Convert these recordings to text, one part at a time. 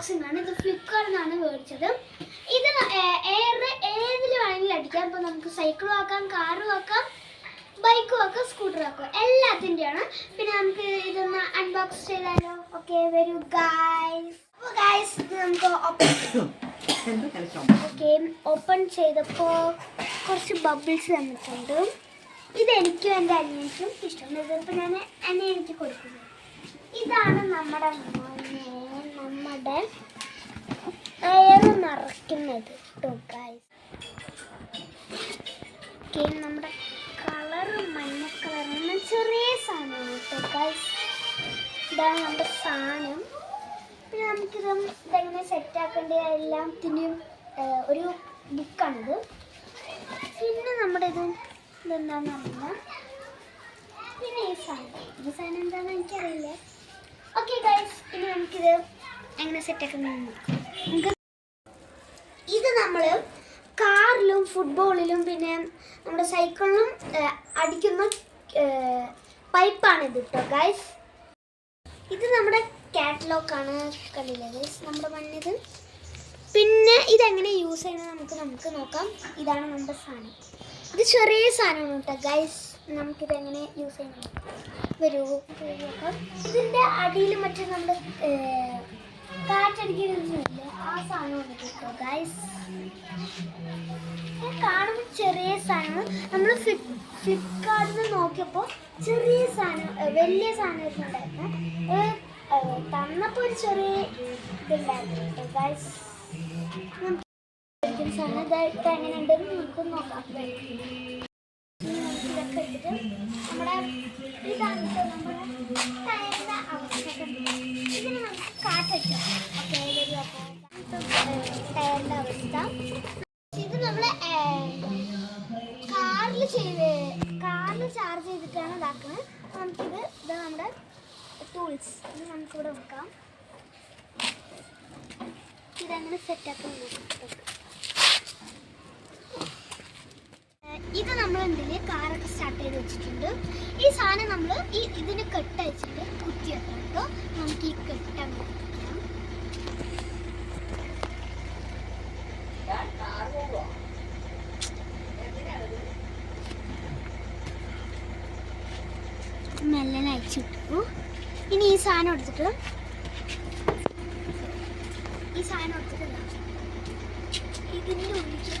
Unboxing ആണ്. ഇത് ഫ്ലിപ്കാർട്ടിൽ നിന്നാണ് മേടിച്ചത്. ഇത് ഏതിൽ വേണമെങ്കിലും അടിക്കാം. ഇപ്പോൾ നമുക്ക് സൈക്കിളും ആക്കാം, കാറും ആക്കാം, ബൈക്കും ആക്കാം, സ്കൂട്ടറും ആക്കാം, എല്ലാത്തിൻ്റെയാണ്. പിന്നെ നമുക്ക് ഇതൊന്ന് അൺബോക്സ് ചെയ്താലോ? ഓക്കെ, വരൂ ഗായ്സ്. അപ്പോൾ ഗായ്സ് ഇത് നമുക്ക് ഓപ്പൺ ചെയ്തപ്പോൾ കുറച്ച് ബബിൾസ് തന്നിട്ടുണ്ട്. ഇതെനിക്കും എൻ്റെ അനിയനും ഇഷ്ടമുണ്ട്. ഇതിപ്പോൾ ഞാൻ എനിക്ക് കൊടുക്കുന്നത്. ഇതാണ് നമ്മുടെ എയർ നിറയ്ക്കുന്നത് കേട്ടോ ഗായ്സ്. നമ്മുടെ കളറ് മഞ്ഞ കളറാണ്. ചെറിയ സാധനമാണ് കേട്ടോ ഗായ്സ്. ഇതാണ് നമ്മുടെ സാധനം. പിന്നെ ഇതെങ്ങനെ സെറ്റാക്കേണ്ട എല്ലാത്തിൻ്റെയും ഒരു ബുക്കാണിത്. പിന്നെ നമ്മുടെ ഇതെന്താണെന്ന് അറിയില്ല. പിന്നെ ഈ സാധനം എന്താണെന്ന് എനിക്കറിയില്ല. ഓക്കെ ഗൈസ്, ഇനി നമുക്കിത് എങ്ങനെ സെറ്റാക്കുന്നത് നോക്കാം. ഇത് നമ്മൾ കാറിലും ഫുട്ബോളിലും പിന്നെ നമ്മുടെ സൈക്കിളിലും അടിക്കുന്ന പൈപ്പാണിത് കേട്ടോ ഗൈസ്. ഇത് നമ്മുടെ കാറ്റലോഗാണ്, കണ്ടില്ലേ ഗൈസ് നമ്മുടെ മണ്ണിത്. പിന്നെ ഇതെങ്ങനെ യൂസ് ചെയ്യുന്നത് നമുക്ക് നോക്കാം. ഇതാണ് നമ്മുടെ സാധനം. ഇത് ചെറിയ സാധനമാണ് കേട്ടോ ഗൈസ്. നമുക്കിതെങ്ങനെ യൂസ് ചെയ്യണം വരൂ നോക്കാം. ഇതിൻ്റെ അടിയിൽ മറ്റേ നമ്മുടെ കാറ്റടിക്കുന്നില്ലേ ആ സാധനം കേട്ടോ ഗൈസ്. കാണുമ്പോൾ ചെറിയ സാധനം. നമ്മൾ ഫ്ലിപ്കാർട്ടിൽ നിന്ന് നോക്കിയപ്പോൾ ചെറിയ സാധനം വലിയ സാധനം ഉണ്ടായിരുന്നു. തന്നപ്പോൾ ഒരു ചെറിയ ഇതുണ്ടായിരുന്നു കേട്ടോ ഗൈസ്. സാധനം ഇതായിട്ട് എങ്ങനെ ഉണ്ടെന്ന് നമുക്ക് നോക്കാം. ഇതൊക്കെ ഇട്ടിട്ട് നമ്മുടെ ഇതാണ് നമ്മുടെ ടയറിൻ്റെ അവസ്ഥ. ഇതിന് നമുക്ക് കാറ്റടിക്കാം. ഓക്കെ, ടയറിൻ്റെ അവസ്ഥ. ഇത് നമ്മൾ കാറിൽ ചാർജ് ചെയ്തിട്ടാണ് ഇതാക്കുന്നത്. നമുക്കിത് നമ്മുടെ ടൂൾസ് ഇത് നമുക്കിവിടെ വെക്കാം. ഇതങ്ങനെ സെറ്റാക്കാൻ നോക്കാം. ഇത് നമ്മൾ എന്തില് കാറൊക്കെ സ്റ്റാർട്ട് ചെയ്ത് വെച്ചിട്ടുണ്ട്. ഈ സാധനം നമ്മൾ ഇതിന് കെട്ട് വെച്ചിട്ട് കുത്തി വെക്കാം കേട്ടോ. നമുക്ക് ഈ കെട്ടാൻ നോക്കാം. മെല്ലെ അയച്ചിട്ടു. ഇനി ഈ സാധനം എടുത്തിട്ട് ഇതിൻ്റെ ഉള്ളിൽ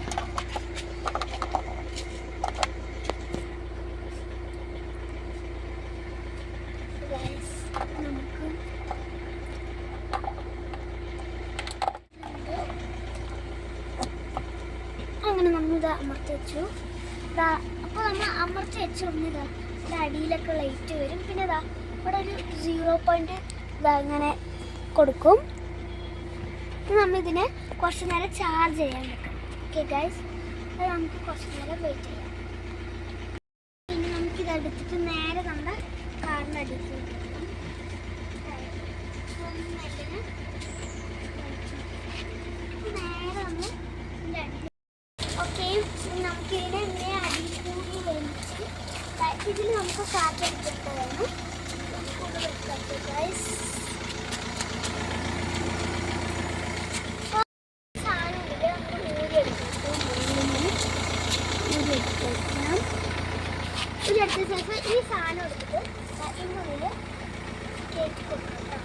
അങ്ങനെ നമ്മളിത് അമർത്തി വെച്ചു. അപ്പോൾ നമ്മൾ അമർത്തി വെച്ച് ഇതാ അടിയിലൊക്കെ ലൈറ്റ് വരും. പിന്നെ ഇവിടെ ഒരു 0 പോയിന്റ് ഇങ്ങനെ കൊടുക്കും. നമ്മളിതിനെ കുറച്ച് നേരം ചാർജ് ചെയ്യാൻ വെക്കണം. ഓക്കെ ഗൈസ്, അത് നമുക്ക് കുറച്ച് നേരം വെയിറ്റ് ചെയ്യാം. പിന്നെ നമുക്കിത് എടുത്തിട്ട് നേരെ നമ്മുടെ കാറിൻ്റെ അടിയിൽ വെക്കണം. നേരെ നമ്മൾ ഇതിൻ്റെ അടിയിൽ. ഓക്കെ, നമുക്കിതിനെ ഇങ്ങനെ അടിയിൽ കൂടി വലിച്ച് ഇതിൽ നമുക്ക് കാറ്റെടുത്തിട്ട് വേണം നമുക്കൊന്ന് വെക്കാം ഗൈസ്. ഈ സാധനം എടുത്തിട്ട് ഇതിനുള്ളിൽ കയറ്റി കൊടുക്കാം.